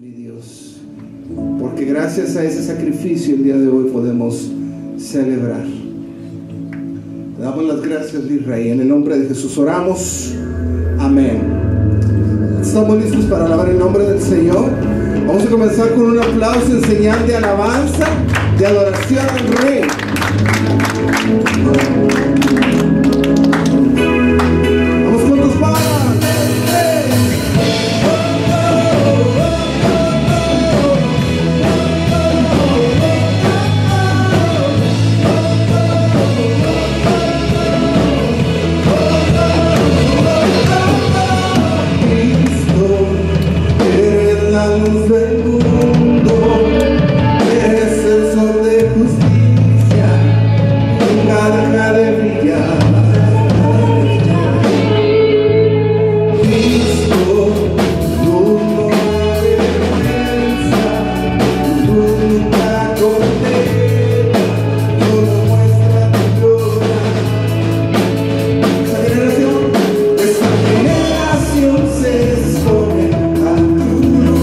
mi Dios, porque gracias a ese sacrificio el día de hoy podemos celebrar. Te damos las gracias, mi Rey, en el nombre de Jesús oramos, amén. Estamos listos para alabar el nombre del Señor. Vamos a comenzar con un aplauso en señal de alabanza, de adoración al Rey. Vamos juntos, palmas. Del mundo, eres el sol de justicia, nunca deja de brillar. Cristo, mundo de defensa, tu luz nunca condena, todo muestra tu gloria. Esta generación se expone a tu luz.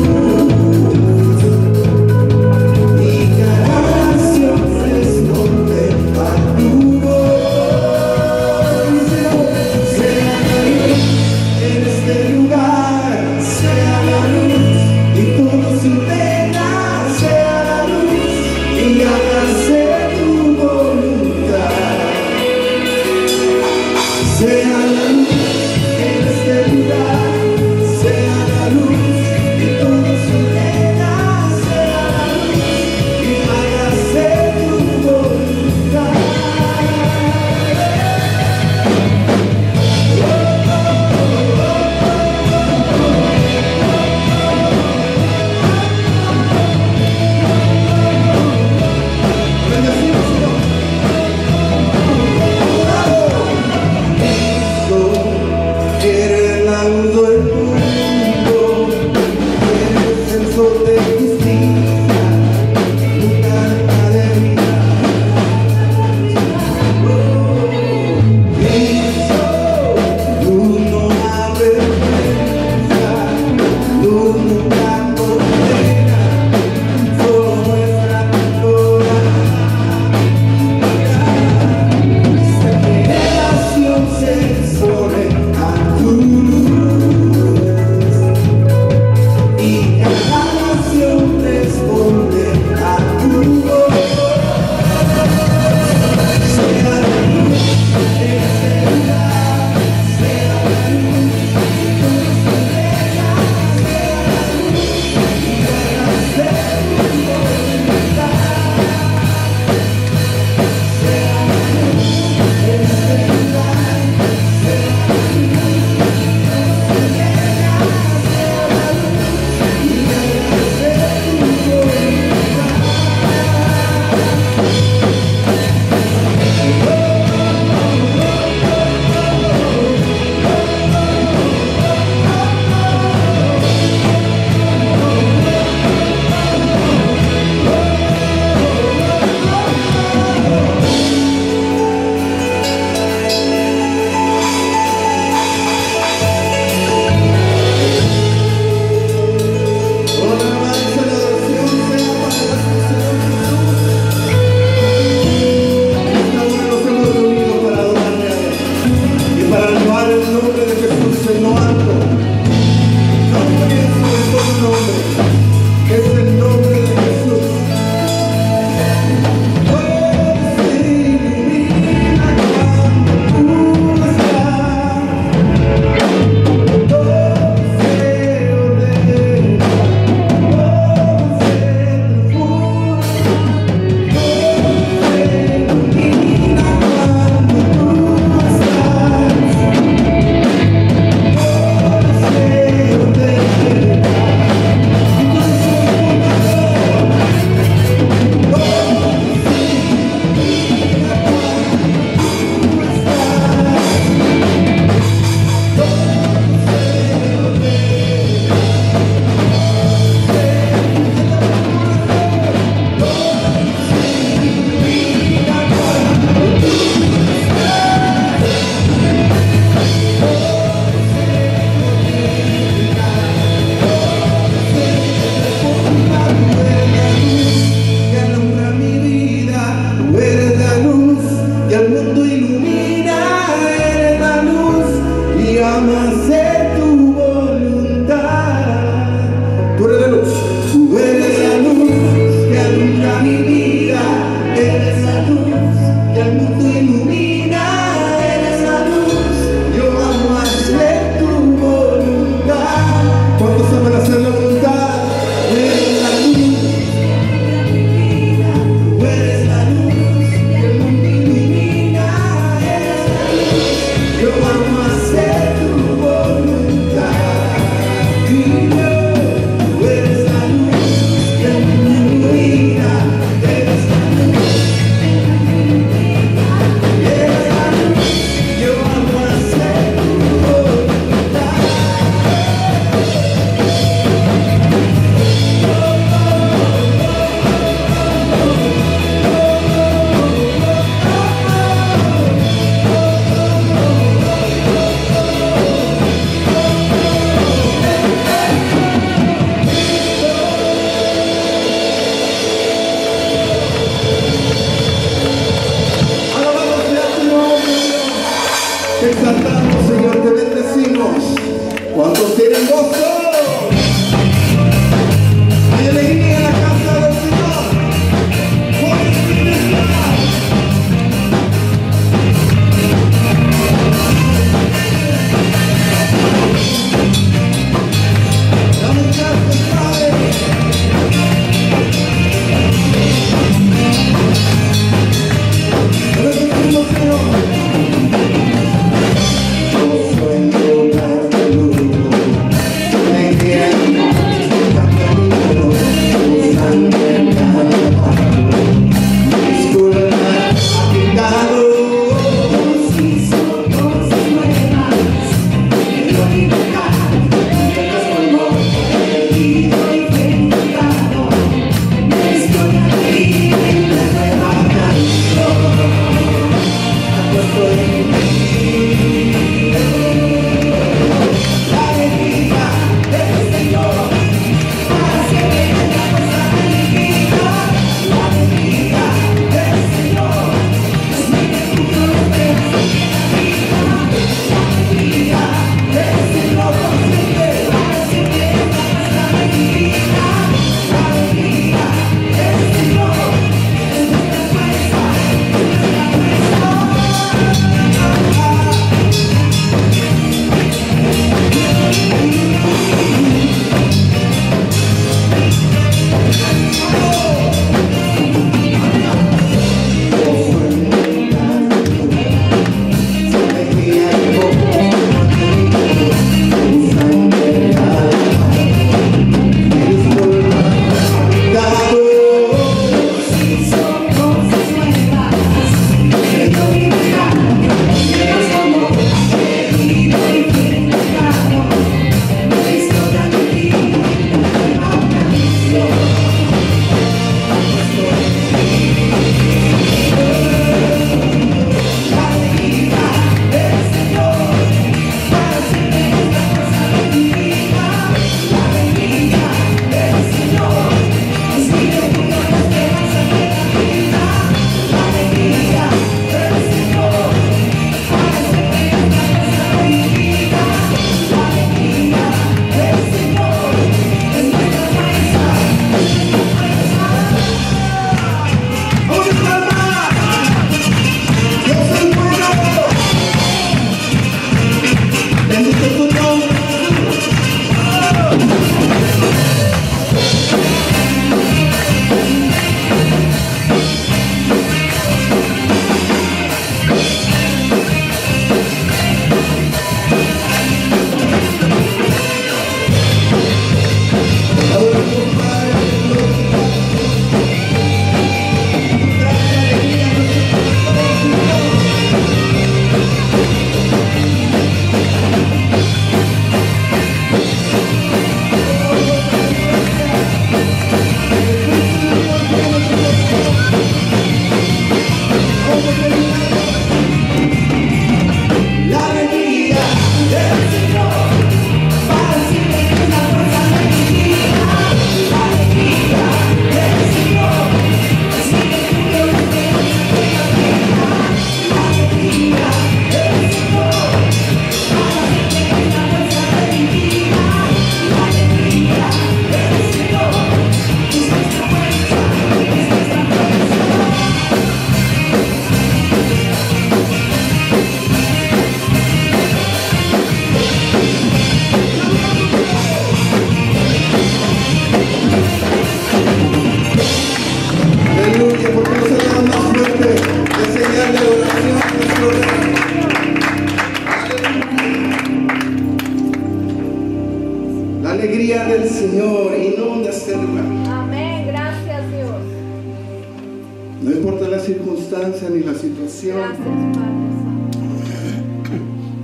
No importa la circunstancia ni la situación. Gracias, Padre Santo.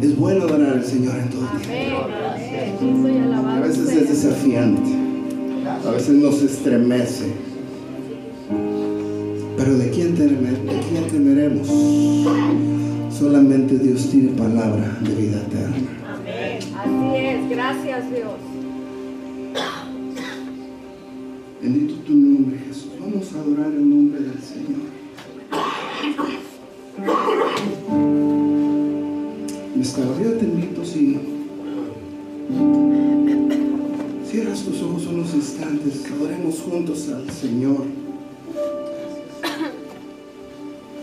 Es bueno adorar al Señor en todo tiempo. Amén. Bendito y alabado A veces sea. es desafiante. A veces nos estremece. Pero ¿de quién temeremos? Solamente Dios tiene palabra de vida eterna. Amén. Así es. Gracias, Dios. Bendito tu nombre, Jesús. Vamos a adorar el nombre del Señor. Yo te invito, si cierras tus ojos unos instantes, adoremos juntos al Señor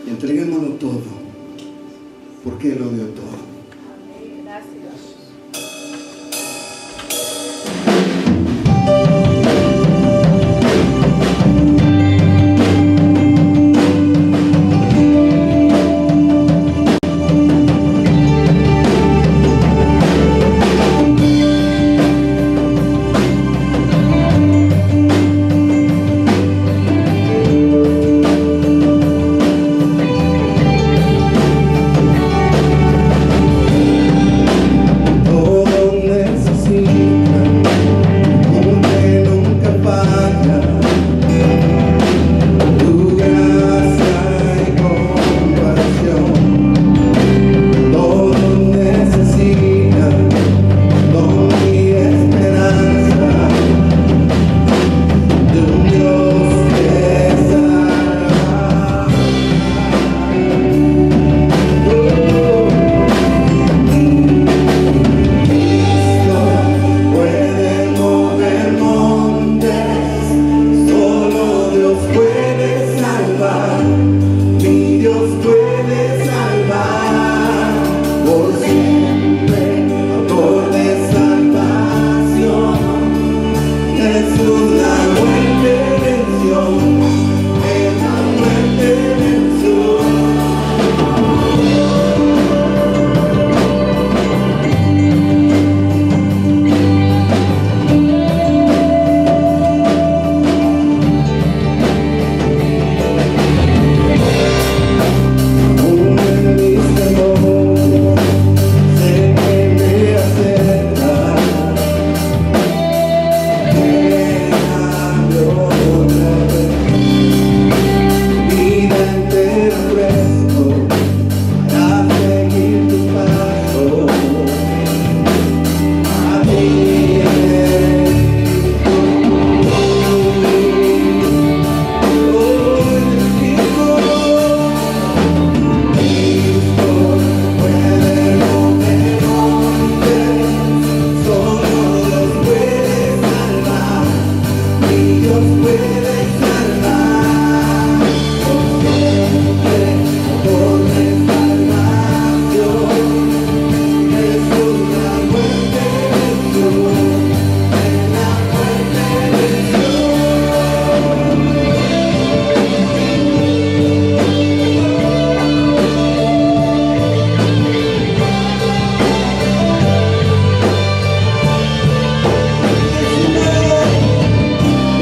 y entreguémoslo todo, porque Él lo dio todo. Gracias.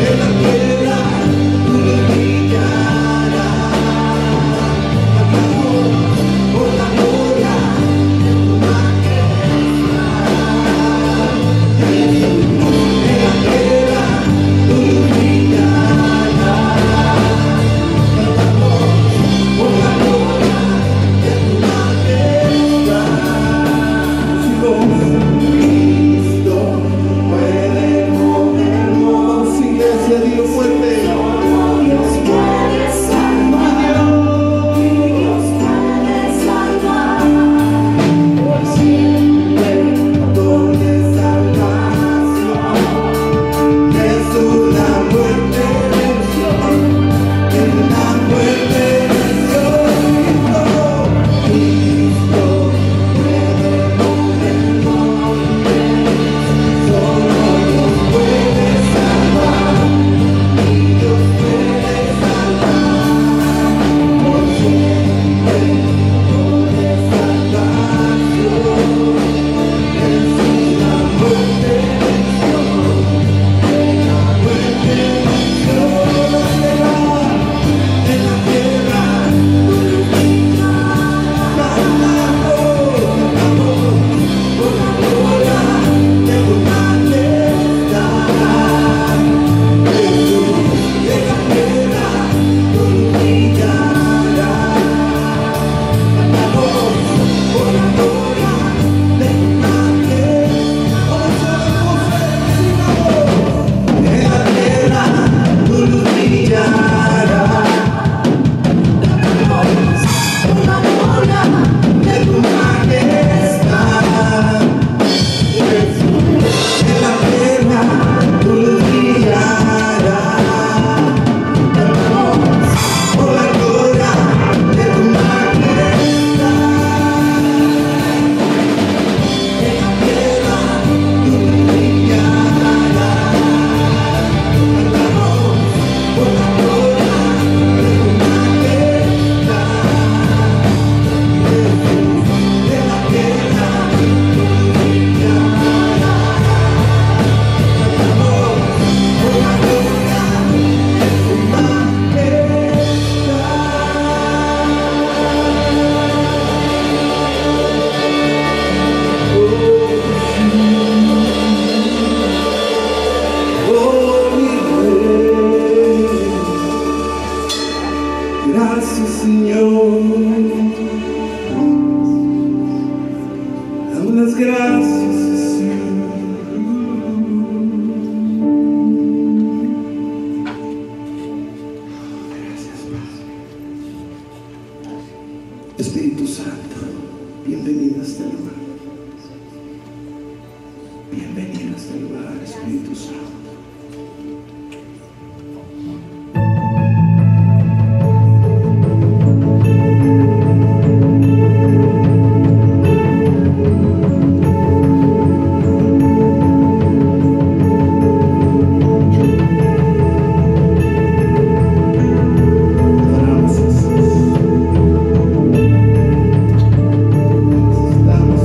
En la tierra Espíritu Santo, bienvenido a este lugar. Bienvenido a este lugar, Espíritu Santo. Adoramos, Jesús. Necesitamos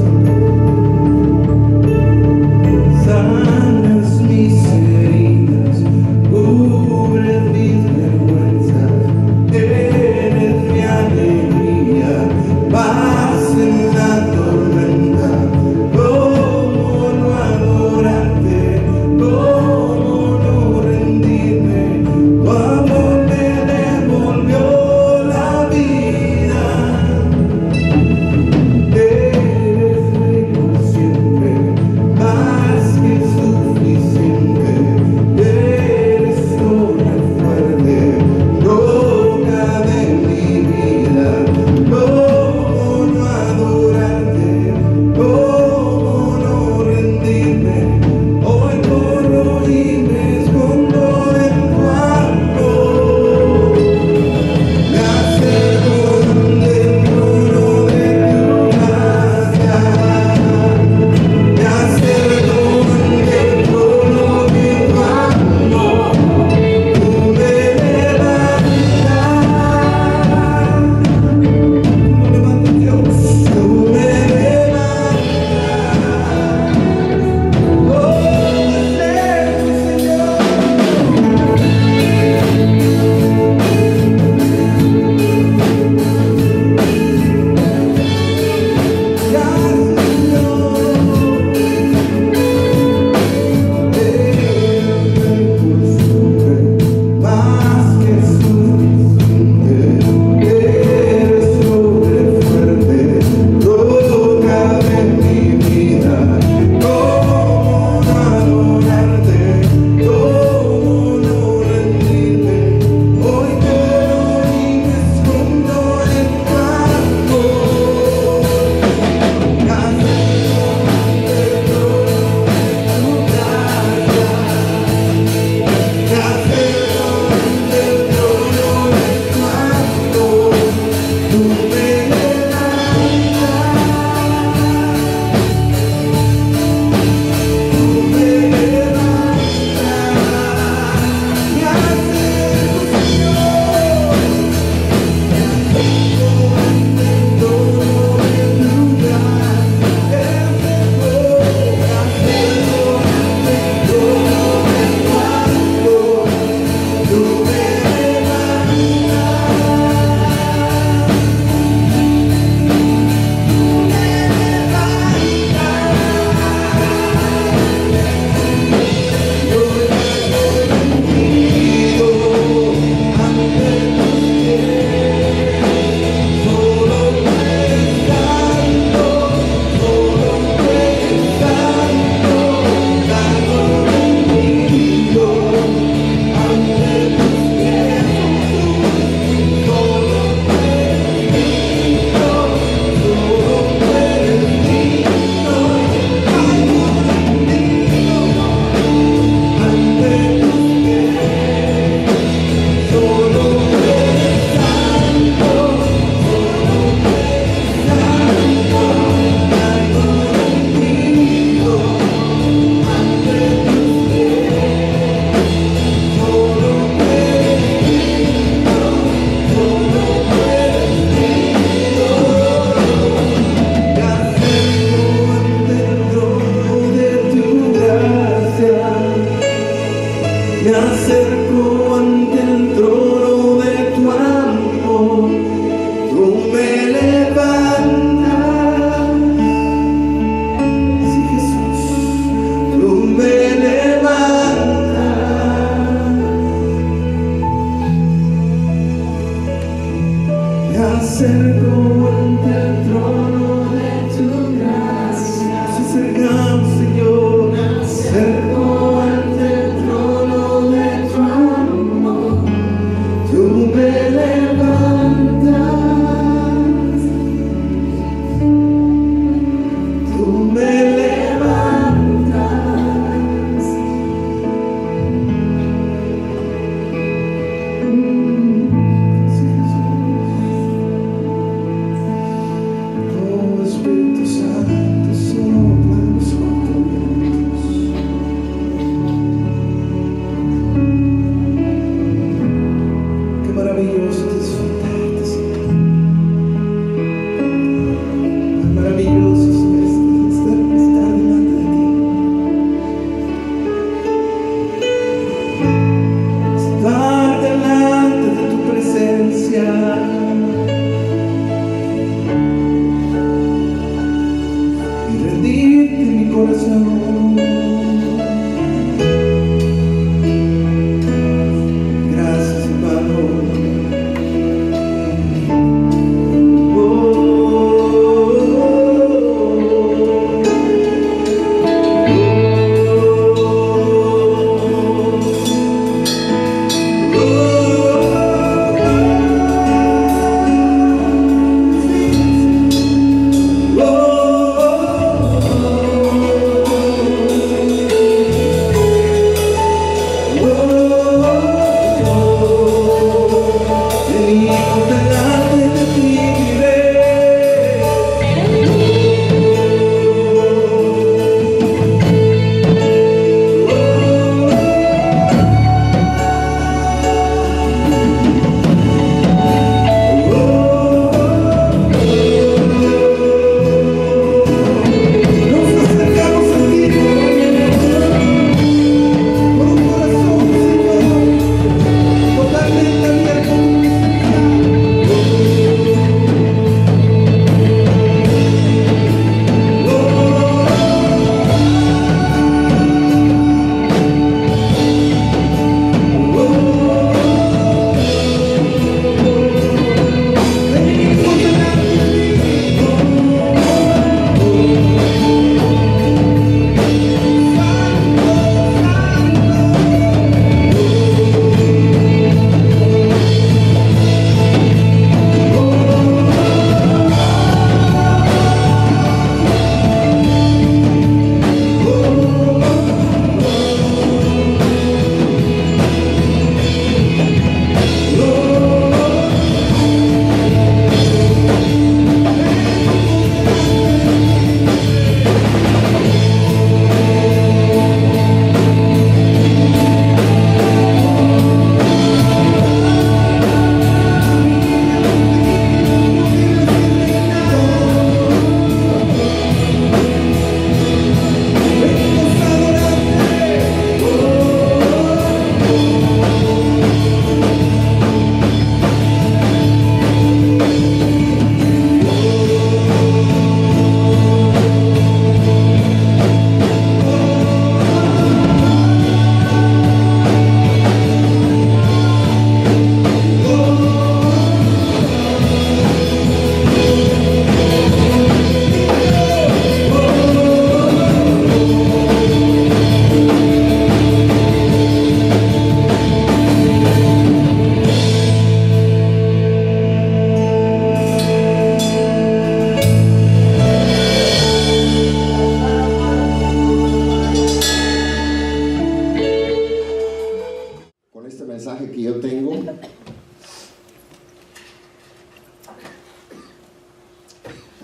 este mensaje que yo tengo.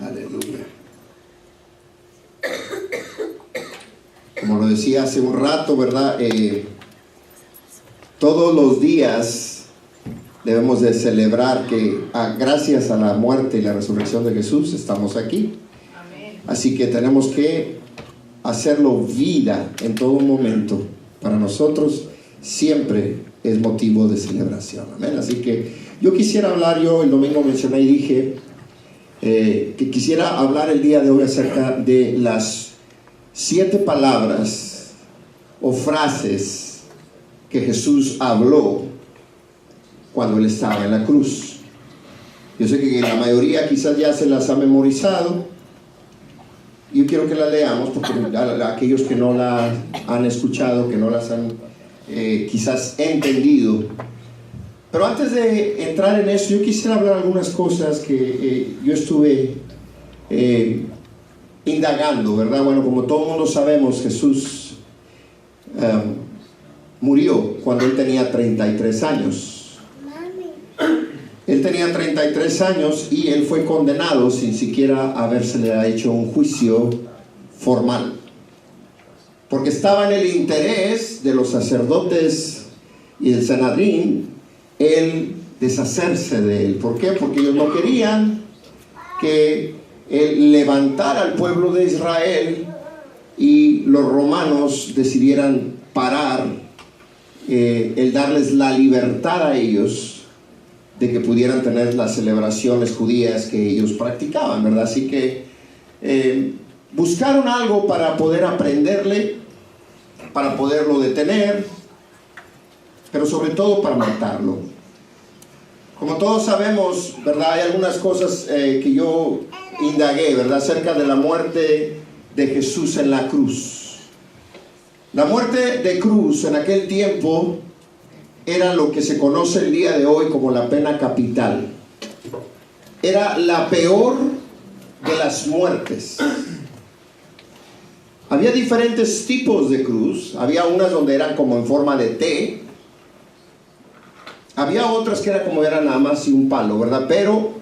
Aleluya. Como lo decía hace un rato, ¿verdad? Todos los días debemos de celebrar que gracias a la muerte y la resurrección de Jesús estamos aquí. Amén. Así que tenemos que hacerlo vida en todo momento. Para nosotros siempre es motivo de celebración. Amén. Así que yo quisiera hablar, yo el domingo mencioné y dije que quisiera hablar el día de hoy acerca de las 7 palabras o frases que Jesús habló cuando Él estaba en la cruz. Yo sé que la mayoría quizás ya se las ha memorizado. Yo quiero que la leamos porque aquellos que no la han escuchado, que no las han quizás entendido. Pero antes de entrar en eso, yo quisiera hablar algunas cosas que yo estuve indagando, ¿verdad? Bueno, como todo el mundo sabemos, Jesús murió cuando Él tenía 33 años. Él tenía 33 años y Él fue condenado sin siquiera habérsele hecho un juicio formal. Porque estaba en el interés de los sacerdotes y del Sanedrín el deshacerse de Él. ¿Por qué? Porque ellos no querían que Él levantara al pueblo de Israel y los romanos decidieran parar el darles la libertad a ellos de que pudieran tener las celebraciones judías que ellos practicaban, ¿verdad? Así que buscaron algo para poder aprenderle, para poderlo detener, pero sobre todo para matarlo. Como todos sabemos, ¿verdad? Hay algunas cosas que yo indagué, ¿verdad? Acerca de la muerte de Jesús en la cruz. La muerte de cruz en aquel tiempo era lo que se conoce el día de hoy como la pena capital. Era la peor de las muertes. Había diferentes tipos de cruz. Había unas donde eran como en forma de T. Había otras que eran nada más y un palo, ¿verdad? Pero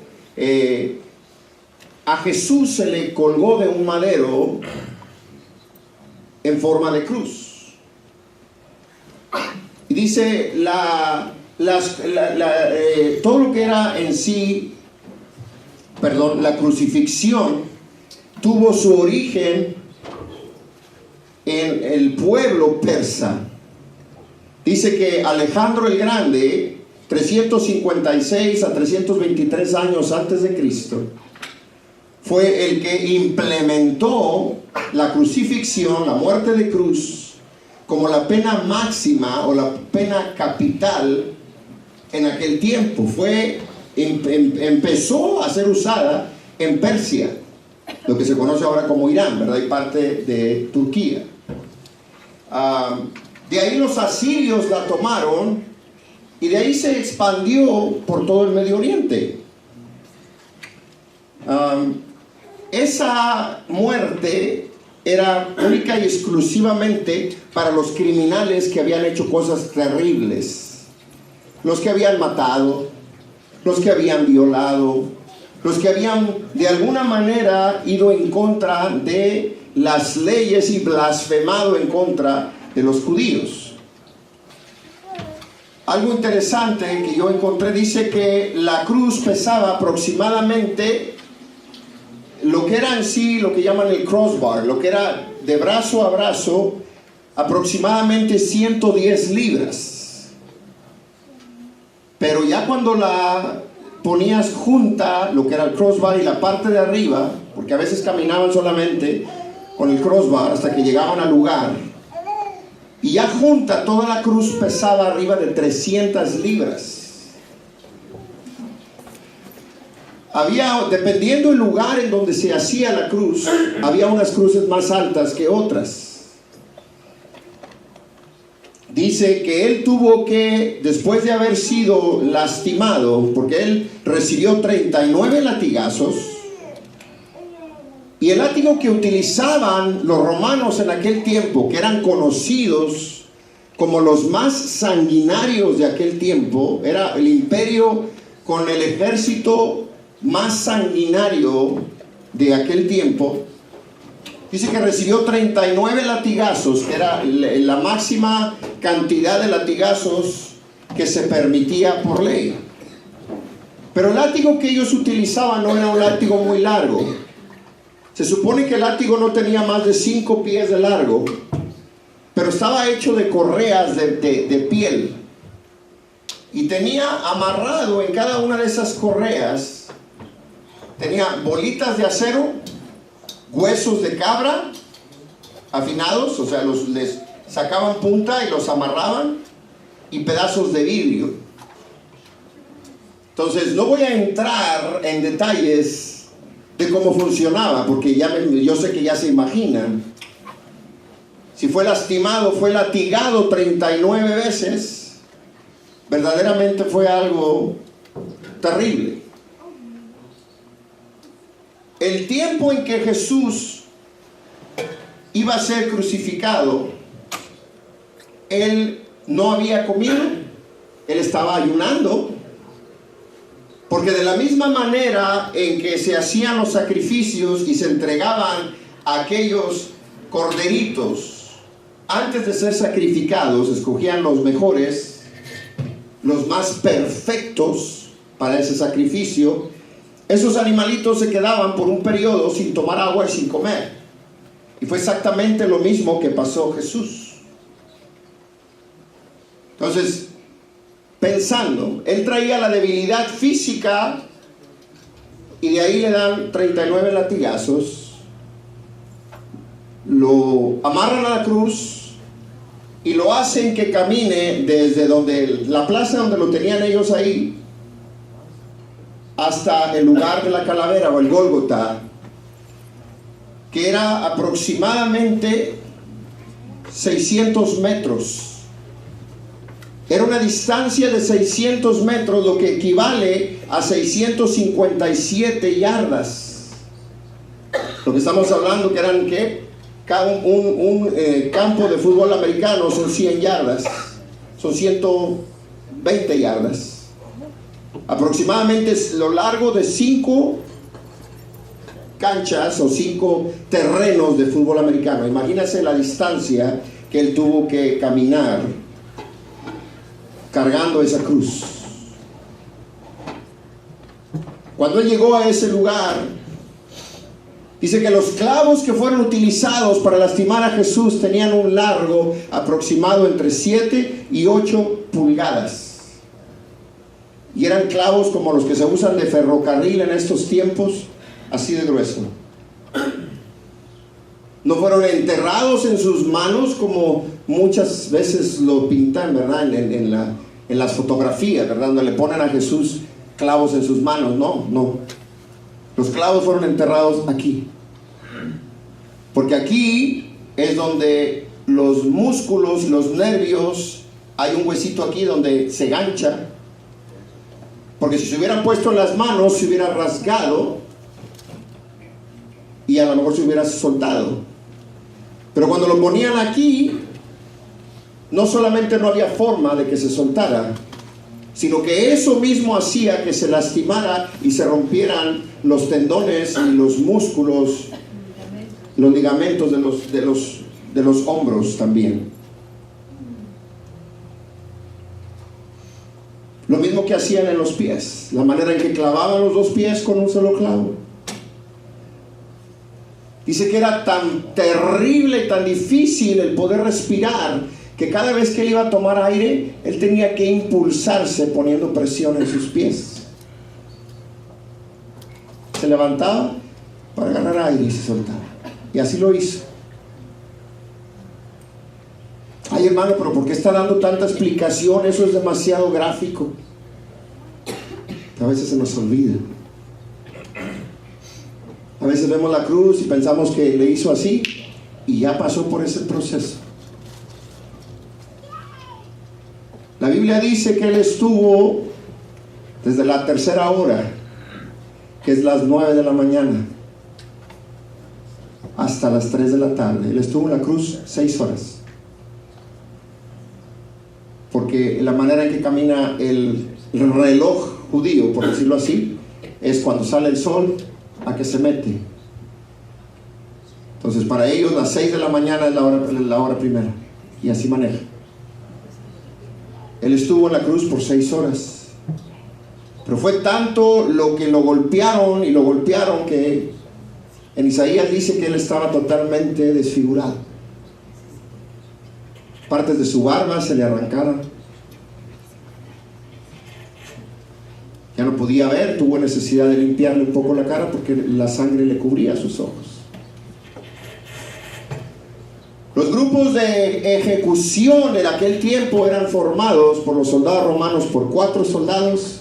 a Jesús se le colgó de un madero en forma de cruz. Y dice, todo lo que era en sí, la crucifixión, tuvo su origen en el pueblo persa. Dice que Alejandro el Grande, 356 a 323 años antes de Cristo, fue el que implementó la crucifixión, la muerte de cruz, como la pena máxima o la pena capital en aquel tiempo. Empezó a ser usada en Persia, lo que se conoce ahora como Irán, ¿verdad? Y parte de Turquía. De ahí los asirios la tomaron y de ahí se expandió por todo el Medio Oriente. Esa muerte era única y exclusivamente para los criminales que habían hecho cosas terribles, los que habían matado, los que habían violado, los que habían de alguna manera ido en contra de las leyes y blasfemado en contra de los judíos. Algo interesante que yo encontré dice que la cruz pesaba aproximadamente lo que era en sí, lo que llaman el crossbar, lo que era de brazo a brazo, aproximadamente 110 libras. Pero ya cuando la ponías junta, lo que era el crossbar y la parte de arriba, porque a veces caminaban solamente con el crossbar hasta que llegaban al lugar, y ya junta toda la cruz pesaba arriba de 300 libras. Dependiendo del lugar en donde se hacía la cruz, había unas cruces más altas que otras. Dice que él tuvo que, después de haber sido lastimado, porque él recibió 39 latigazos, y el látigo que utilizaban los romanos en aquel tiempo, que eran conocidos como los más sanguinarios de aquel tiempo. Era el imperio con el ejército más sanguinario de aquel tiempo. Dice que recibió 39 latigazos, que era la máxima cantidad de latigazos que se permitía por ley. Pero el látigo que ellos utilizaban no era un látigo muy largo. Se supone que el látigo no tenía más de 5 pies de largo, pero estaba hecho de correas de piel. Y tenía amarrado en cada una de esas correas, tenía bolitas de acero, huesos de cabra afinados, o sea, les sacaban punta y los amarraban, y pedazos de vidrio. Entonces no voy a entrar en detalles de cómo funcionaba, porque yo sé que ya se imaginan. Si fue lastimado, fue latigado 39 veces, verdaderamente fue algo terrible. El tiempo en que Jesús iba a ser crucificado, Él no había comido, Él estaba ayunando, porque de la misma manera en que se hacían los sacrificios y se entregaban a aquellos corderitos, antes de ser sacrificados, escogían los mejores, los más perfectos para ese sacrificio. Esos animalitos se quedaban por un periodo sin tomar agua y sin comer. Y fue exactamente lo mismo que pasó Jesús. Entonces, pensando, él traía la debilidad física y de ahí le dan 39 latigazos, lo amarran a la cruz y lo hacen que camine desde la plaza donde lo tenían ellos ahí hasta el lugar de la calavera o el Gólgota, que era aproximadamente 600 metros. Era una distancia de 600 metros, lo que equivale a 657 yardas. Lo que estamos hablando que eran, ¿qué? Un campo de fútbol americano son 100 yardas, son 120 yardas. Aproximadamente es lo largo de 5 canchas o 5 terrenos de fútbol americano. Imagínense la distancia que él tuvo que caminar cargando esa cruz. Cuando él llegó a ese lugar, dice que los clavos que fueron utilizados para lastimar a Jesús tenían un largo aproximado entre 7 y 8 pulgadas. Y eran clavos como los que se usan de ferrocarril en estos tiempos, así de grueso. No fueron enterrados en sus manos como muchas veces lo pintan, ¿verdad? En las fotografías, ¿verdad? Donde le ponen a Jesús clavos en sus manos. No. Los clavos fueron enterrados aquí. Porque aquí es donde los músculos, los nervios, hay un huesito aquí donde se gancha. Porque si se hubieran puesto en las manos, se hubiera rasgado y a lo mejor se hubiera soltado. Pero cuando lo ponían aquí, no solamente no había forma de que se soltara, sino que eso mismo hacía que se lastimara y se rompieran los tendones y los músculos, los ligamentos de los hombros también. Lo mismo que hacían en los pies, la manera en que clavaban los 2 pies con un solo clavo. Dice que era tan terrible y tan difícil el poder respirar, que cada vez que él iba a tomar aire, él tenía que impulsarse poniendo presión en sus pies. Se levantaba para ganar aire y se soltaba. Y así lo hizo. Ay, hermano, pero ¿por qué está dando tanta explicación? Eso es demasiado gráfico. A veces se nos olvida. A veces vemos la cruz y pensamos que le hizo así y ya pasó por ese proceso. La Biblia dice que él estuvo desde la 3:a hora, que es las 9 de la mañana, hasta las 3 de la tarde. Él estuvo en la cruz 6 horas. porque la manera en que camina el reloj judío, por decirlo así, es cuando sale el sol a que se mete. Entonces para ellos las 6 de la mañana es la hora primera, y así maneja. Él estuvo en la cruz por 6 horas, pero fue tanto lo que lo golpearon que en Isaías dice que él estaba totalmente desfigurado. Partes de su barba se le arrancaron. Ya no podía ver, tuvo necesidad de limpiarle un poco la cara porque la sangre le cubría sus ojos. Los grupos de ejecución en aquel tiempo eran formados por los soldados romanos por 4 soldados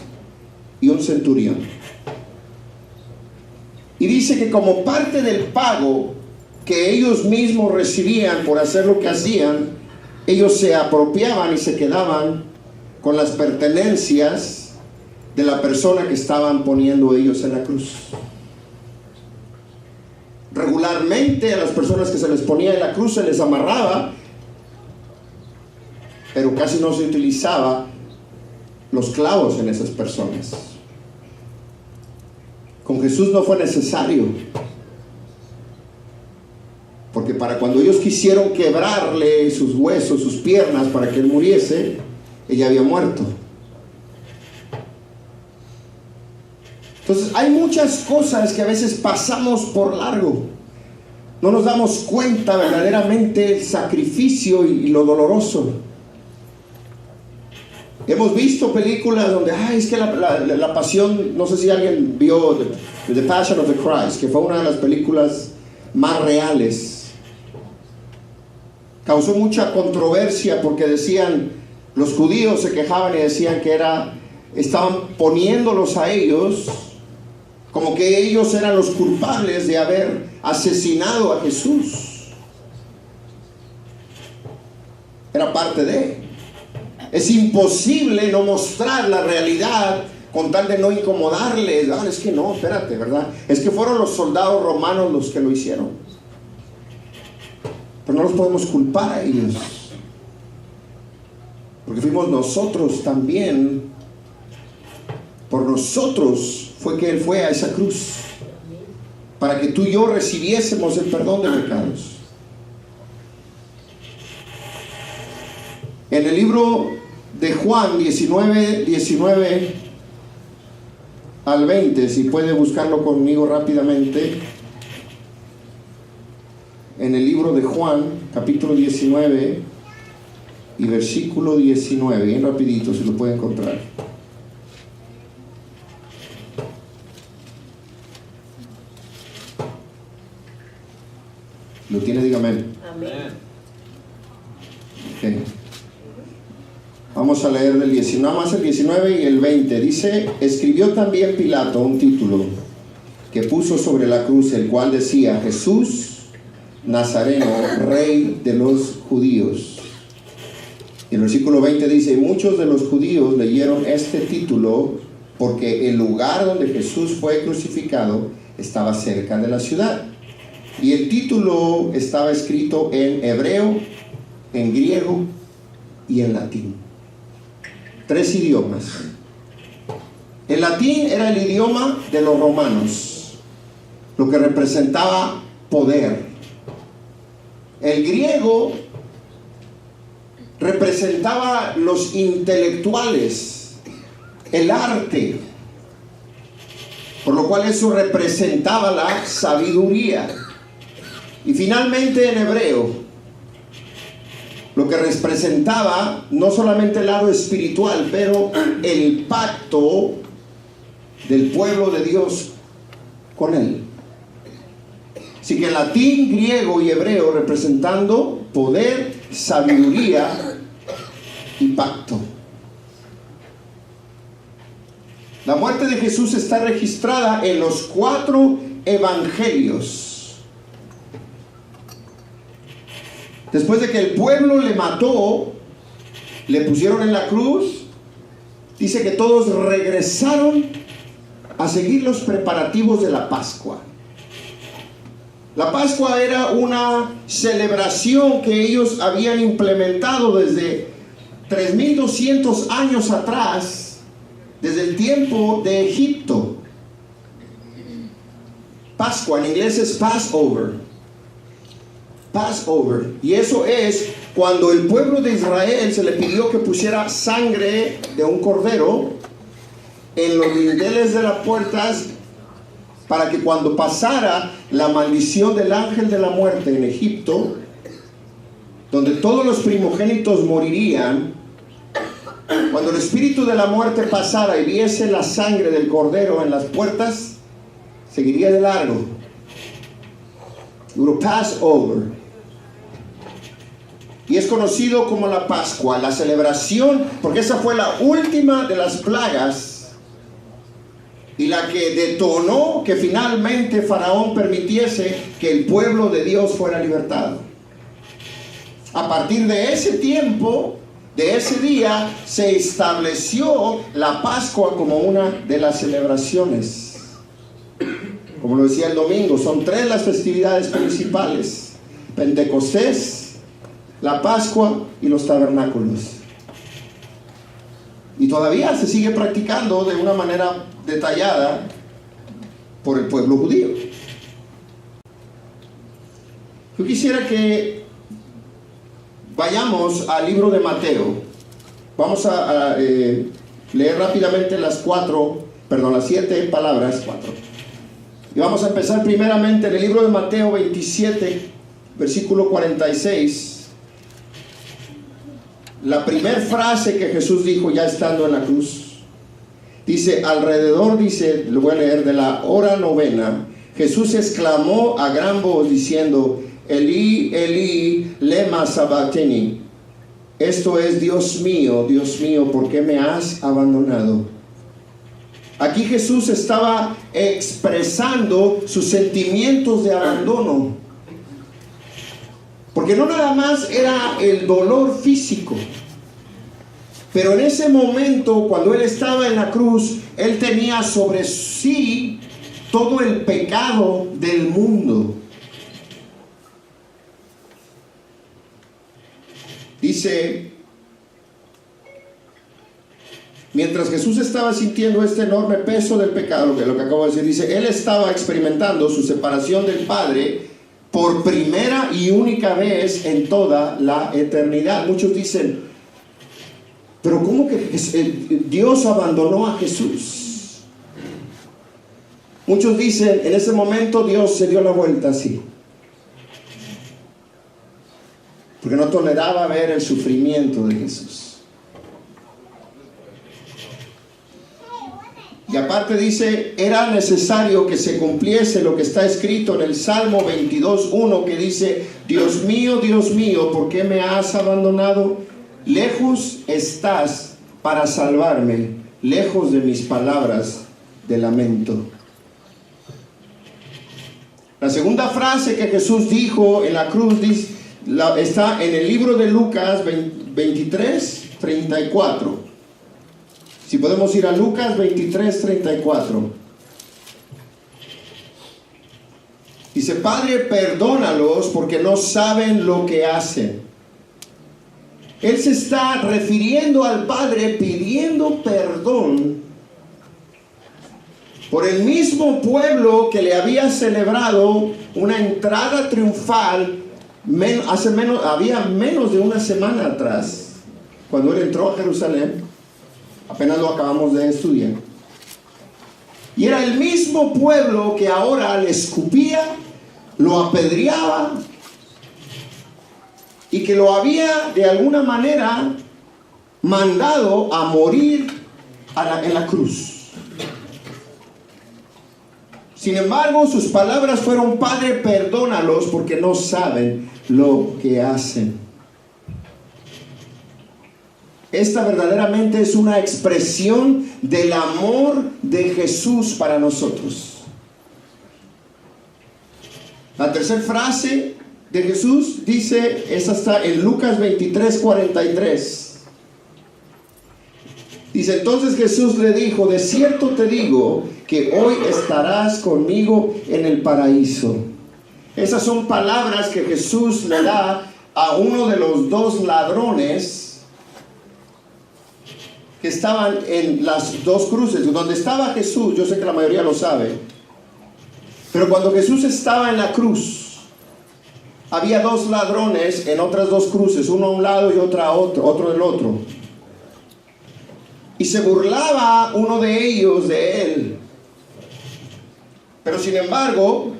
y un centurión. Y dice que como parte del pago que ellos mismos recibían por hacer lo que hacían, ellos se apropiaban y se quedaban con las pertenencias de la persona que estaban poniendo ellos en la cruz. Regularmente a las personas que se les ponía en la cruz se les amarraba, pero casi no se utilizaba los clavos en esas personas. Con Jesús no fue necesario, porque para cuando ellos quisieron quebrarle sus huesos, sus piernas para que él muriese, ella había muerto. Entonces hay muchas cosas que a veces pasamos por largo. No nos damos cuenta verdaderamente el sacrificio y lo doloroso. Hemos visto películas donde, es que la pasión, no sé si alguien vio The Passion of the Christ, que fue una de las películas más reales. Causó mucha controversia porque decían, los judíos se quejaban y decían que estaban poniéndolos a ellos como que ellos eran los culpables de haber asesinado a Jesús. Era parte de. Es imposible no mostrar la realidad con tal de no incomodarles. Es que no, espérate, ¿verdad? Es que fueron los soldados romanos los que lo hicieron. Pero no los podemos culpar a ellos, porque fuimos nosotros también. Por nosotros fue que Él fue a esa cruz, para que tú y yo recibiésemos el perdón de pecados. En el libro de Juan 19 al 20, si puede buscarlo conmigo rápidamente. En el libro de Juan, capítulo 19 y versículo 19, bien rapidito, si lo puede encontrar. ¿Lo tiene? Dígame. Amén. Okay. Vamos a leer del 19, nada más el 19 y el 20. Dice: escribió también Pilato un título que puso sobre la cruz, el cual decía: Jesús Nazareno, Rey de los judíos. Y el versículo 20 dice: muchos de los judíos leyeron este título porque el lugar donde Jesús fue crucificado estaba cerca de la ciudad. Y el título estaba escrito en hebreo, en griego y en latín. 3 idiomas. El latín era el idioma de los romanos, lo que representaba poder. El griego representaba los intelectuales, el arte, por lo cual eso representaba la sabiduría. Y finalmente en hebreo, lo que representaba no solamente el lado espiritual, pero el pacto del pueblo de Dios con él. Así que latín, griego y hebreo representando poder, sabiduría y pacto. La muerte de Jesús está registrada en los 4 evangelios. Después de que el pueblo le mató, le pusieron en la cruz, dice que todos regresaron a seguir los preparativos de la Pascua. La Pascua era una celebración que ellos habían implementado desde 3200 años atrás, desde el tiempo de Egipto. Pascua, en inglés es Passover. Passover. Y eso es cuando el pueblo de Israel se le pidió que pusiera sangre de un cordero en los dinteles de las puertas, para que cuando pasara la maldición del ángel de la muerte en Egipto, donde todos los primogénitos morirían, cuando el espíritu de la muerte pasara y viese la sangre del cordero en las puertas, seguiría de largo. It will pass over. Y es conocido como la Pascua, la celebración, porque esa fue la última de las plagas y la que detonó que finalmente Faraón permitiese que el pueblo de Dios fuera libertado. A partir de ese tiempo, de ese día, se estableció la Pascua como una de las celebraciones. Como lo decía el domingo, son 3 las festividades principales: Pentecostés, la Pascua y los tabernáculos. Y todavía se sigue practicando de una manera detallada por el pueblo judío. Yo quisiera que vayamos al libro de Mateo. Vamos a leer rápidamente las 7 palabras. Y vamos a empezar primeramente en el libro de Mateo 27, versículo 46. La primera frase que Jesús dijo ya estando en la cruz. Dice, lo voy a leer, de la hora 9, Jesús exclamó a gran voz diciendo, Elí, Elí, lema sabactani. Esto es, Dios mío, ¿por qué me has abandonado? Aquí Jesús estaba expresando sus sentimientos de abandono. Porque no nada más era el dolor físico, pero en ese momento, cuando Él estaba en la cruz, Él tenía sobre sí todo el pecado del mundo. Dice, mientras Jesús estaba sintiendo este enorme peso del pecado, lo que acabo de decir, dice, Él estaba experimentando su separación del Padre por primera y única vez en toda la eternidad. Muchos dicen, pero ¿cómo que Dios abandonó a Jesús? Muchos dicen, en ese momento Dios se dio la vuelta así, porque no toleraba ver el sufrimiento de Jesús. Y aparte dice, era necesario que se cumpliese lo que está escrito en el Salmo 22:1, que dice, Dios mío, ¿por qué me has abandonado? Lejos estás para salvarme, lejos de mis palabras de lamento. La segunda frase que Jesús dijo en la cruz está en el libro de Lucas 23:34. Si podemos ir a Lucas 23:34. Dice, Padre, perdónalos porque no saben lo que hacen. Él se está refiriendo al Padre pidiendo perdón por el mismo pueblo que le había celebrado una entrada triunfal había menos de una semana atrás, cuando Él entró a Jerusalén. Apenas lo acabamos de estudiar. Y era el mismo pueblo que ahora le escupía, lo apedreaba y que lo había de alguna manera mandado a morir en la cruz. Sin embargo, sus palabras fueron, Padre, perdónalos porque no saben lo que hacen. Esta verdaderamente es una expresión del amor de Jesús para nosotros. La tercera frase de Jesús dice, esa está en Lucas 23:43. Dice, entonces Jesús le dijo, de cierto te digo que hoy estarás conmigo en el paraíso. Esas son palabras que Jesús le da a uno de los 2 ladrones que estaban en las dos cruces. Donde estaba Jesús, yo sé que la mayoría lo sabe, pero cuando Jesús estaba en la cruz, había dos ladrones en otras dos cruces, uno a un lado y otro del otro. Y se burlaba uno de ellos de él. Pero sin embargo,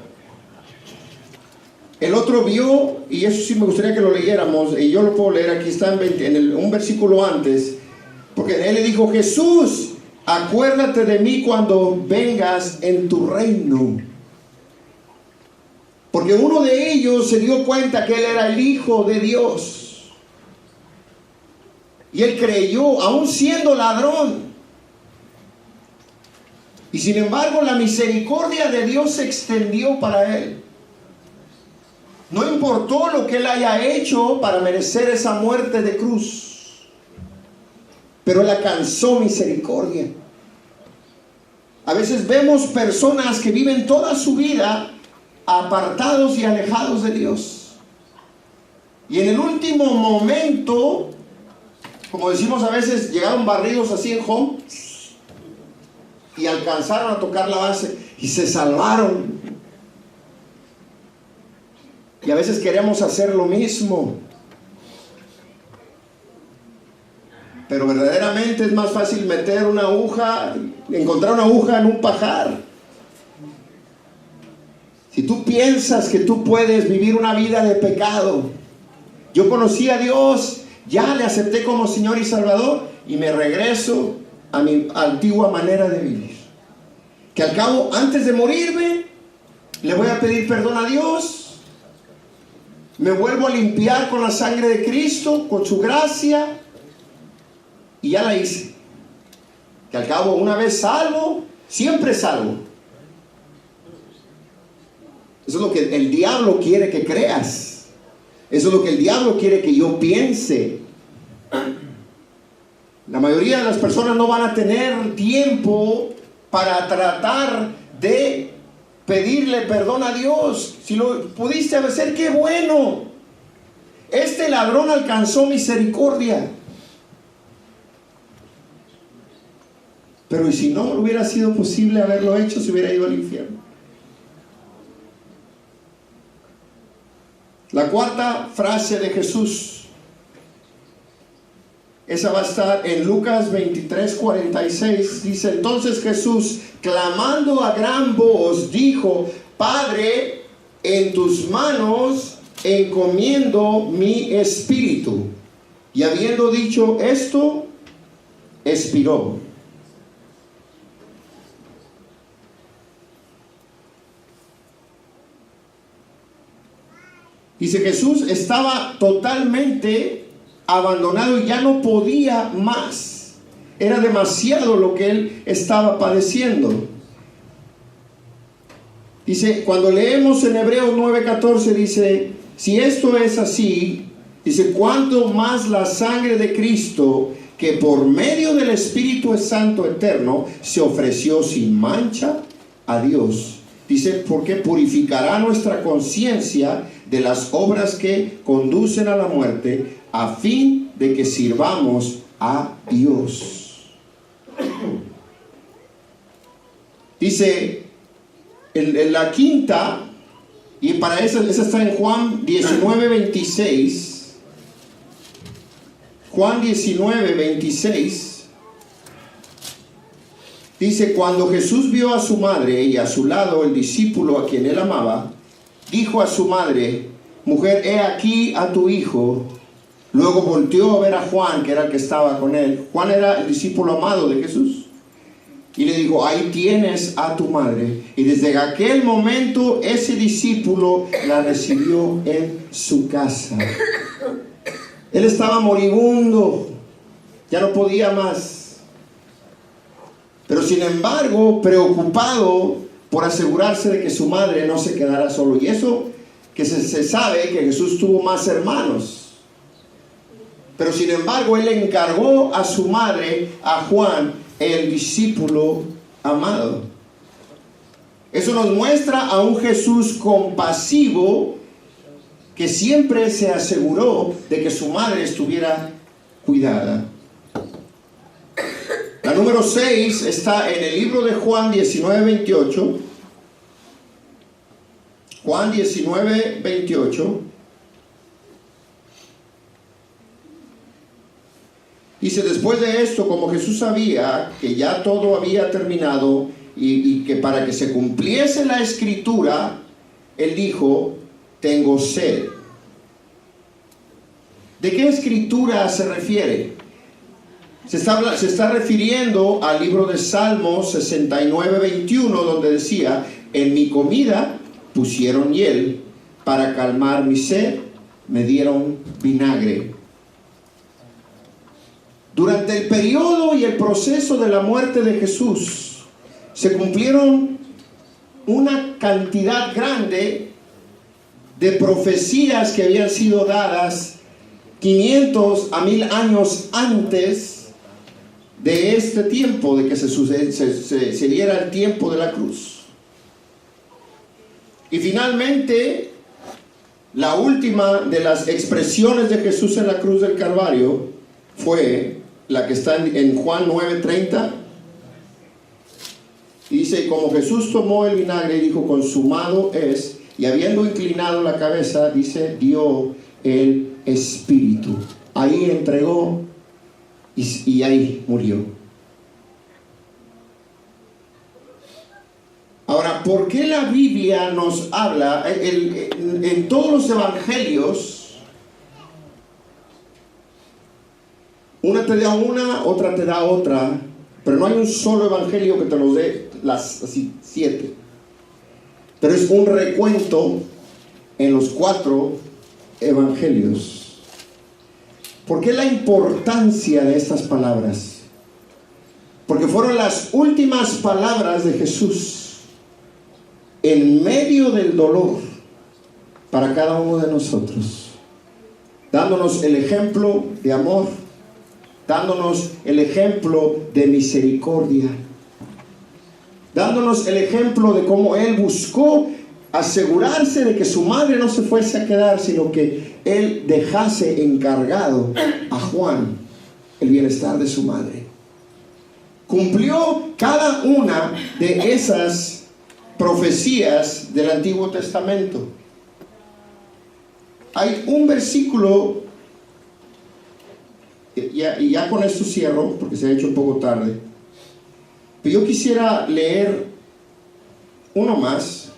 el otro vio, y eso sí me gustaría que lo leyéramos, y yo lo puedo leer, aquí está un versículo antes, porque él le dijo: Jesús, acuérdate de mí cuando vengas en tu reino. Porque uno de ellos se dio cuenta que él era el Hijo de Dios. Y él creyó, aún siendo ladrón. Y sin embargo, la misericordia de Dios se extendió para él. No importó lo que él haya hecho para merecer esa muerte de cruz, pero él alcanzó misericordia. A veces vemos personas que viven toda su vida apartados y alejados de Dios, y en el último momento, como decimos a veces, llegaron barridos así en home y alcanzaron a tocar la base y se salvaron. Y a veces queremos hacer lo mismo, pero verdaderamente es más fácil meter una aguja, encontrar una aguja en un pajar. Si tú piensas que tú puedes vivir una vida de pecado, yo conocí a Dios, ya le acepté como Señor y Salvador, y me regreso a mi antigua manera de vivir. Que al cabo, antes de morirme, le voy a pedir perdón a Dios, me vuelvo a limpiar con la sangre de Cristo, con su gracia, y ya la hice. Que al cabo, una vez salvo, siempre salvo. Eso es lo que el diablo quiere que creas. Eso es lo que el diablo quiere que yo piense. La mayoría de las personas no van a tener tiempo para tratar de pedirle perdón a Dios. Si lo pudiste hacer, qué bueno. Este ladrón alcanzó misericordia. Pero ¿y si no hubiera sido posible haberlo hecho? Se hubiera ido al infierno. La cuarta frase de Jesús, esa va a estar en Lucas 23:46. Dice: entonces Jesús, clamando a gran voz, dijo: Padre, en tus manos encomiendo mi espíritu. Y habiendo dicho esto, expiró. Dice: Jesús estaba totalmente abandonado y ya no podía más. Era demasiado lo que él estaba padeciendo. Dice, cuando leemos en Hebreos 9:14, dice: si esto es así, dice, ¿cuánto más la sangre de Cristo, que por medio del Espíritu Santo eterno se ofreció sin mancha a Dios? Dice, porque purificará nuestra conciencia de las obras que conducen a la muerte, a fin de que sirvamos a Dios. Dice, en la quinta, y para esa está en Juan 19:26. Juan 19:26. Dice: cuando Jesús vio a su madre y a su lado el discípulo a quien él amaba, dijo a su madre: mujer, he aquí a tu hijo. Luego volteó a ver a Juan, que era el que estaba con él. Juan era el discípulo amado de Jesús. Y le dijo: ahí tienes a tu madre. Y desde aquel momento ese discípulo la recibió en su casa. Él estaba moribundo, ya no podía más. Pero sin embargo, preocupado por asegurarse de que su madre no se quedara solo. Y eso que se sabe que Jesús tuvo más hermanos. Pero sin embargo, él le encargó a su madre, a Juan, el discípulo amado. Eso nos muestra a un Jesús compasivo que siempre se aseguró de que su madre estuviera cuidada. La número 6 está en el libro de Juan 19:28. Juan 19:28. Dice: después de esto, como Jesús sabía que ya todo había terminado y que para que se cumpliese la escritura, Él dijo: tengo sed. ¿De qué escritura se refiere? Se está refiriendo al libro de Salmos 69:21, donde decía: en mi comida pusieron hiel, para calmar mi sed me dieron vinagre. Durante el periodo y el proceso de la muerte de Jesús, se cumplieron una cantidad grande de profecías que habían sido dadas 500 a 1000 años antes de este tiempo, de que se diera el tiempo de la cruz. Y finalmente, la última de las expresiones de Jesús en la cruz del Calvario fue la que está en Juan 9:30. Y dice: como Jesús tomó el vinagre y dijo: consumado es, y habiendo inclinado la cabeza, dice, dio el Espíritu. Ahí entregó y ahí murió. Ahora, ¿por qué la Biblia nos habla en todos los evangelios? Una te da una, otra te da otra, pero no hay un solo evangelio que te los dé las así 7. Pero es un recuento en los 4 evangelios. ¿Por qué la importancia de estas palabras? Porque fueron las últimas palabras de Jesús en medio del dolor para cada uno de nosotros, dándonos el ejemplo de amor, dándonos el ejemplo de misericordia, dándonos el ejemplo de cómo Él buscó asegurarse de que su madre no se fuese a quedar, sino que Él dejase encargado a Juan el bienestar de su madre. Cumplió cada una de esas profecías del Antiguo Testamento. Hay un versículo, y ya con esto cierro porque se ha hecho un poco tarde, pero yo quisiera leer uno más,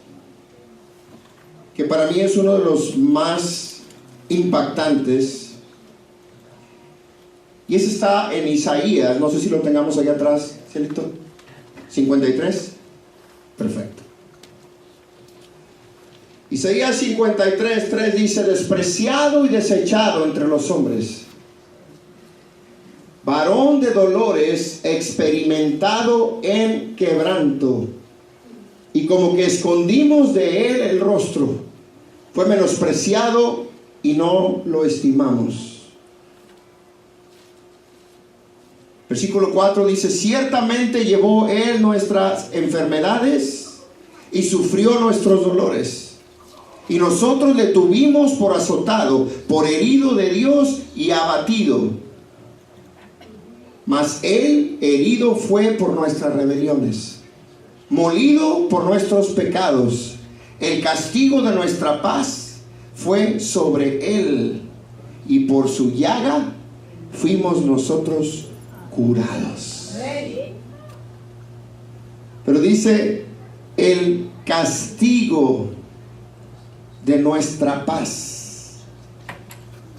que para mí es uno de los más impactantes, y ese está en Isaías. No sé si lo tengamos allá atrás, Cielito. 53. Perfecto. Isaías 53:3 dice: despreciado y desechado entre los hombres, varón de dolores, experimentado en quebranto, y como que escondimos de él el rostro, fue menospreciado y no lo estimamos. Versículo 4 dice: ciertamente llevó él nuestras enfermedades y sufrió nuestros dolores, y nosotros le tuvimos por azotado, por herido de Dios y abatido. Mas él herido fue por nuestras rebeliones, molido por nuestros pecados. El castigo de nuestra paz fue sobre él, y por su llaga fuimos nosotros curados. Pero dice: el castigo de nuestra paz,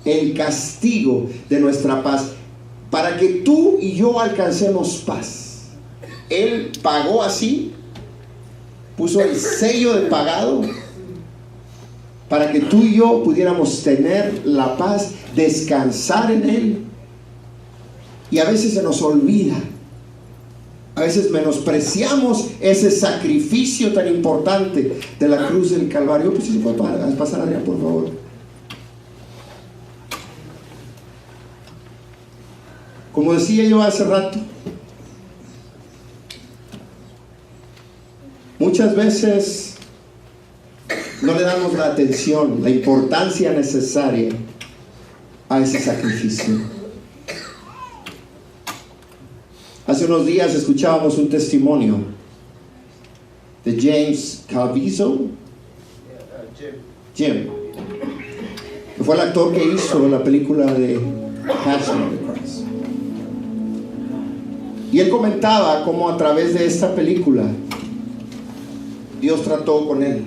el castigo de nuestra paz, para que tú y yo alcancemos paz. Él pagó así, puso el sello de pagado, para que tú y yo pudiéramos tener la paz, descansar en Él. Y a veces se nos olvida, a veces menospreciamos ese sacrificio tan importante de la cruz del Calvario. Pues si se puede pasar, Adrián, por favor. Como decía yo hace rato, muchas veces no le damos la atención, la importancia necesaria a ese sacrificio. Hace unos días escuchábamos un testimonio de James Caviezel, Jim, que fue el actor que hizo la película de Passion of the Christ. Y él comentaba cómo a través de esta película Dios trató con él.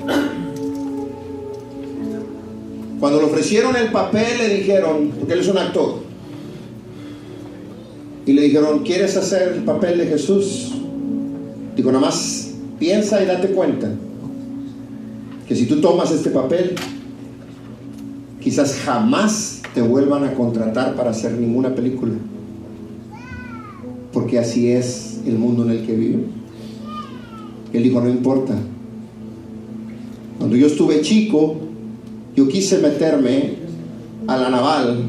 Cuando le ofrecieron el papel, le dijeron, porque él es un actor, y le dijeron, ¿quieres hacer el papel de Jesús? Digo, nada más piensa y date cuenta que si tú tomas este papel, quizás jamás te vuelvan a contratar para hacer ninguna película, porque así es el mundo en el que vive. Él dijo, no importa. Cuando yo estuve chico, yo quise meterme a la naval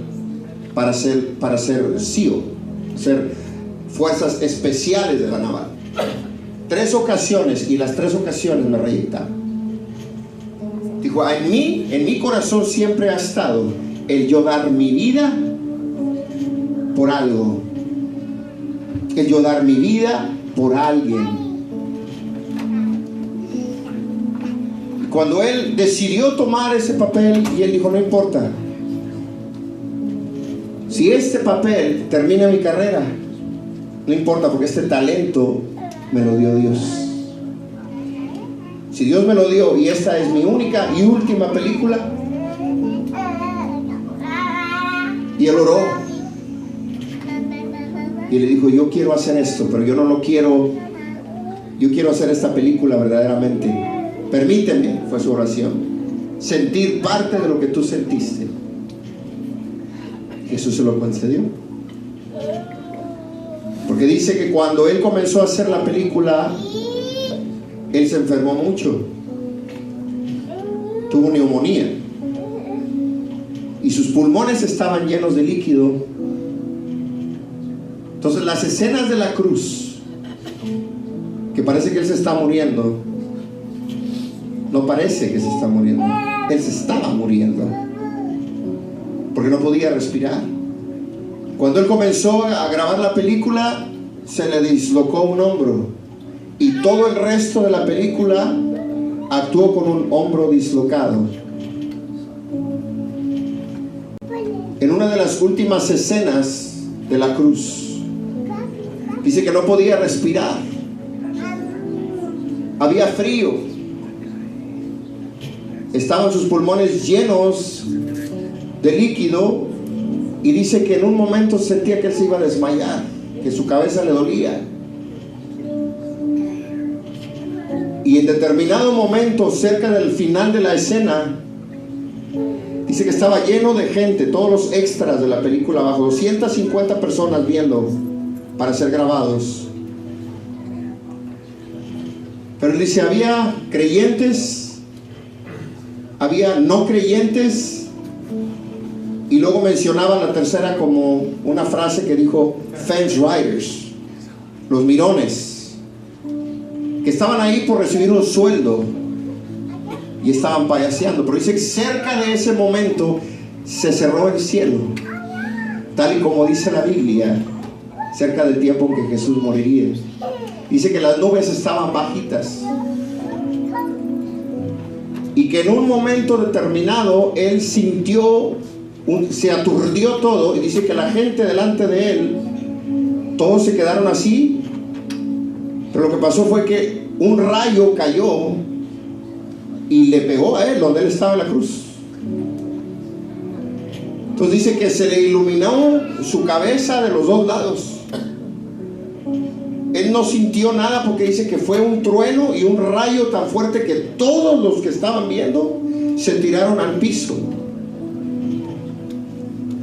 para ser SEAL, ser fuerzas especiales de la naval. 3 ocasiones, y las 3 ocasiones me reyectaron. Dijo, en mi corazón siempre ha estado el yo dar mi vida por algo, el yo dar mi vida por alguien. Cuando él decidió tomar ese papel, y él dijo, no importa, si este papel termina mi carrera, no importa, porque este talento me lo dio Dios. Si Dios me lo dio y esta es mi única y última película. Y él oró y le dijo, yo quiero hacer esto, pero yo no lo quiero, yo quiero hacer esta película verdaderamente. Permíteme, fue su oración, sentir parte de lo que tú sentiste. Jesús se lo concedió. Porque dice que cuando él comenzó a hacer la película, él se enfermó mucho, tuvo neumonía y sus pulmones estaban llenos de líquido. Entonces las escenas de la cruz, que parece que él se está muriendo, no parece que se está muriendo, él se estaba muriendo porque no podía respirar. Cuando él comenzó a grabar la película, se le dislocó un hombro, y todo el resto de la película actuó con un hombro dislocado. En una de las últimas escenas de la cruz, dice que no podía respirar, había frío, estaban sus pulmones llenos de líquido, y dice que en un momento sentía que él se iba a desmayar, que su cabeza le dolía. Y en determinado momento, cerca del final de la escena, dice que estaba lleno de gente, todos los extras de la película abajo, 250 personas viendo para ser grabados. Pero él dice, había creyentes, había no creyentes, y luego mencionaba la tercera como una frase que dijo, fence riders, los mirones, que estaban ahí por recibir un sueldo y estaban payaseando. Pero dice que cerca de ese momento se cerró el cielo, tal y como dice la Biblia, cerca del tiempo en que Jesús moriría. Dice que las nubes estaban bajitas, y que en un momento determinado él sintió, se aturdió todo, y dice que la gente delante de él, todos se quedaron así. Pero lo que pasó fue que un rayo cayó y le pegó a él donde él estaba en la cruz. Entonces dice que se le iluminó su cabeza de los 2 lados. Él no sintió nada, porque dice que fue un trueno y un rayo tan fuerte que todos los que estaban viendo se tiraron al piso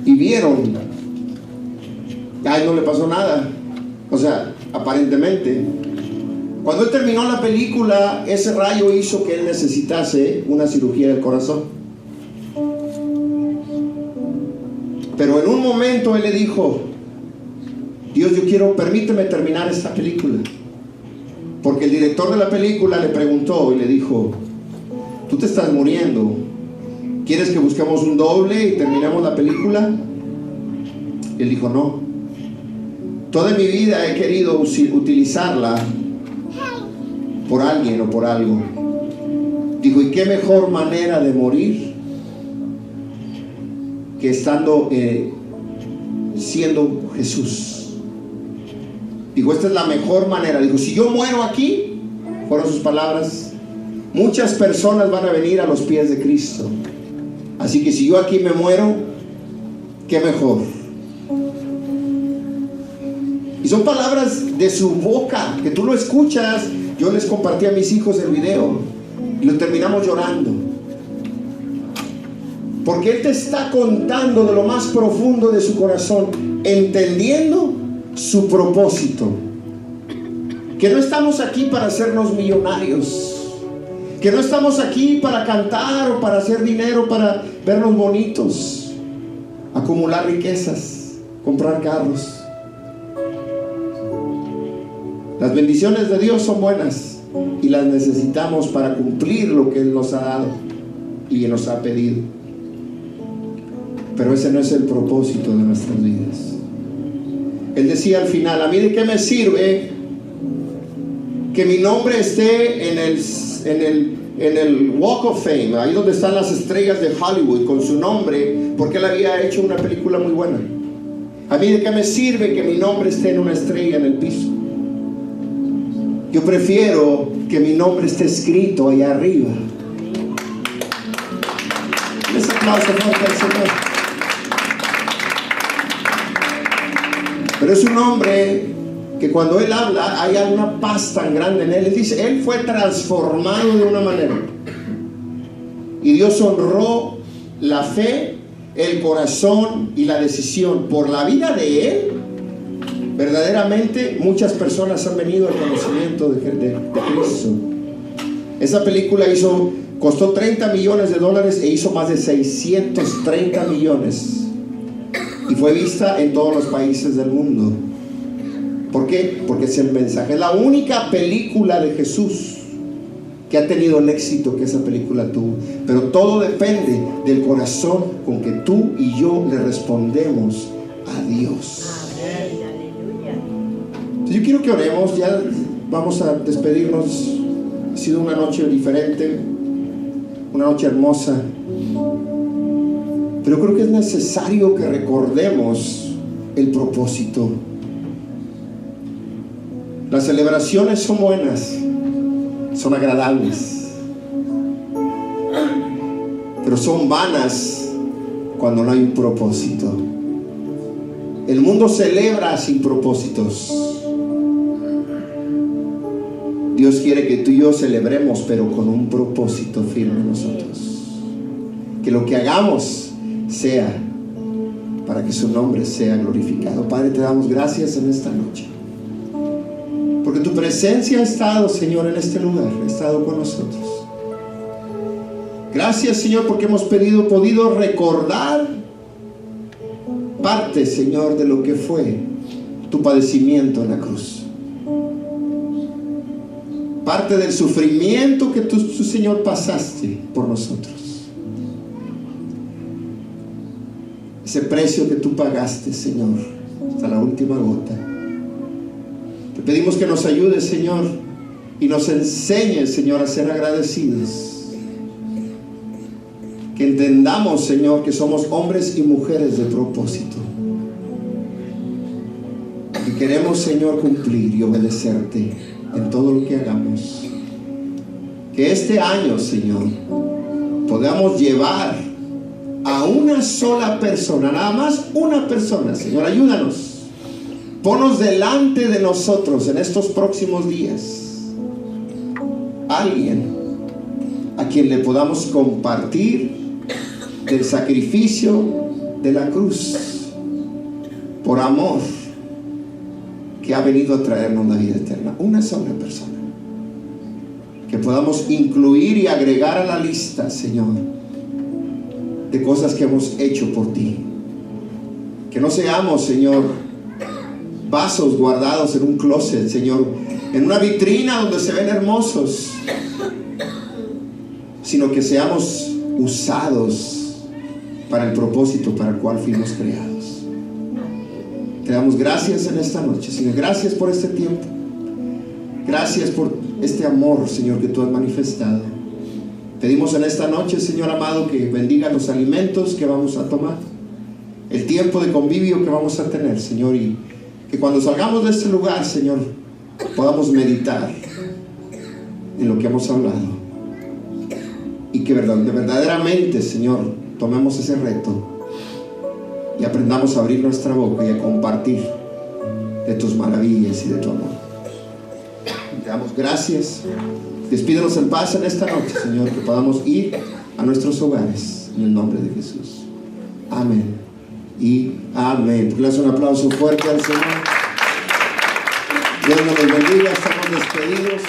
y vieron. A él no le pasó nada, o sea, aparentemente. Cuando él terminó la película, ese rayo hizo que él necesitase una cirugía del corazón. Pero en un momento él le dijo, Dios, yo quiero, permíteme terminar esta película. Porque el director de la película le preguntó y le dijo, tú te estás muriendo, ¿quieres que busquemos un doble y terminemos la película? Y él dijo, no, Toda mi vida he querido utilizarla por alguien o por algo. Digo, ¿y qué mejor manera de morir que estando siendo Jesús? Digo, esta es la mejor manera. Digo, si yo muero aquí, fueron sus palabras, muchas personas van a venir a los pies de Cristo. Así que si yo aquí me muero, qué mejor. Y son palabras de su boca, que tú lo escuchas. Yo les compartí a mis hijos el video y lo terminamos llorando, porque Él te está contando de lo más profundo de su corazón, entendiendo su propósito. Que no estamos aquí para hacernos millonarios, que no estamos aquí para cantar o para hacer dinero, para vernos bonitos, acumular riquezas, comprar carros. Las bendiciones de Dios son buenas y las necesitamos para cumplir lo que Él nos ha dado y nos ha pedido. Pero ese no es el propósito de nuestras vidas. Él decía al final, ¿a mí de qué me sirve que mi nombre esté en el Walk of Fame, ahí donde están las estrellas de Hollywood con su nombre, porque Él había hecho una película muy buena? ¿A mí de qué me sirve que mi nombre esté en una estrella en el piso? Yo prefiero que mi nombre esté escrito allá arriba. Les aplauso fuerte al Señor. Pero es un hombre que cuando Él habla hay una paz tan grande en Él. Él dice, Él fue transformado de una manera. Y Dios honró la fe, el corazón y la decisión. Por la vida de Él, verdaderamente muchas personas han venido al conocimiento de Cristo. Esa película costó $30 millones e hizo más de 630 millones. Y fue vista en todos los países del mundo. ¿Por qué? Porque es el mensaje. Es la única película de Jesús que ha tenido el éxito que esa película tuvo. Pero todo depende del corazón con que tú y yo le respondemos a Dios. Yo quiero que oremos, ya vamos a despedirnos. Ha sido una noche diferente, una noche hermosa, pero creo que es necesario que recordemos el propósito. Las celebraciones son buenas, son agradables, pero son vanas cuando no hay un propósito. El mundo celebra sin propósitos. Dios quiere que tú y yo celebremos, pero con un propósito firme en nosotros. Que lo que hagamos sea para que su nombre sea glorificado. Padre, te damos gracias en esta noche, porque tu presencia ha estado, Señor, en este lugar, ha estado con nosotros. Gracias, Señor, porque hemos podido recordar parte, Señor, de lo que fue tu padecimiento en la cruz. Parte del sufrimiento que tú, Señor, pasaste por nosotros. Ese precio que tú pagaste, Señor, hasta la última gota. Te pedimos que nos ayudes, Señor, y nos enseñes, Señor, a ser agradecidos. Que entendamos, Señor, que somos hombres y mujeres de propósito. Que queremos, Señor, cumplir y obedecerte en todo lo que hagamos. Que este año, Señor, podamos llevar a una sola persona, nada más una persona. Señor, ayúdanos. Ponos delante de nosotros en estos próximos días alguien a quien le podamos compartir del sacrificio de la cruz por amor, que ha venido a traernos la vida eterna. Una sola persona que podamos incluir y agregar a la lista, Señor, de cosas que hemos hecho por ti. Que no seamos, Señor, vasos guardados en un closet, Señor, en una vitrina donde se ven hermosos, sino que seamos usados para el propósito para el cual fuimos creados. Te damos gracias en esta noche, Señor. Gracias por este tiempo. Gracias por este amor, Señor, que tú has manifestado. Pedimos en esta noche, Señor amado, que bendiga los alimentos que vamos a tomar, el tiempo de convivio que vamos a tener, Señor, y que cuando salgamos de este lugar, Señor, podamos meditar en lo que hemos hablado y que verdaderamente, Señor, tomemos ese reto y aprendamos a abrir nuestra boca y a compartir de tus maravillas y de tu amor. Te damos gracias. Despídenos en paz en esta noche, Señor, que podamos ir a nuestros hogares en el nombre de Jesús. Amén y amén. Le das un aplauso fuerte al Señor. Dios nos bendiga. Estamos despedidos.